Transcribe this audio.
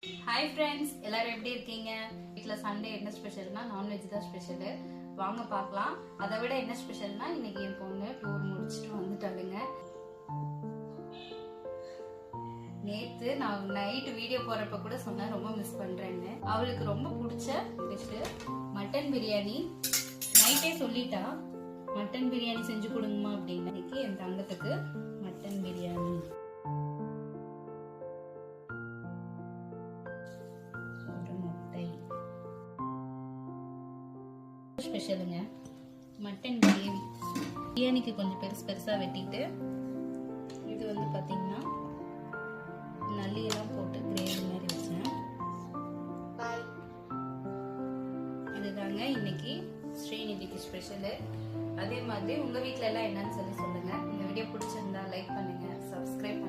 Hi friends, எல்லாரும் எப்படி இருக்கீங்க? வீட்டில் சண்டே என்ன ஸ்பெஷல்னா நான்வெஜ் தான் ஸ்பெஷலு. வாங்க பார்க்கலாம். அதை விட என்ன ஸ்பெஷல்னா இன்னைக்கு என் பொண்ணு டூர் முடிச்சுட்டு வந்துட்டாளுங்க. நேற்று நான் நைட்டு வீடியோ போடுறப்ப கூட சொன்னேன் ரொம்ப மிஸ் பண்ணுறேன்னு. அவளுக்கு ரொம்ப பிடிச்ச டிஷ்ஷு மட்டன் பிரியாணி. நைட்டே சொல்லிட்டா மட்டன் பிரியாணி செஞ்சு கொடுங்கம்மா அப்படின்னு. இன்னைக்கு என் தங்கத்துக்கு மட்டன் பிரியாணி. ஸ்பெஷலுங்க மட்டன் கிரேவி. பிரியாணிக்கு கொஞ்சம் பெருசா வெட்டிட்டு இது வந்து பாத்தீங்கன்னா நல்லியெல்லாம் போட்டு கிரேவி மாதிரி வச்சேன். இதுதாங்க இன்னைக்கு ஸ்ரீநிதிக்கு ஸ்பெஷலு. அதே மாதிரி உங்க வீட்ல எல்லாம் என்னன்னு சொல்லி சொல்லுங்க. இந்த வீடியோ பிடிச்சிருந்தா லைக் பண்ணுங்க, சப்ஸ்கிரைப்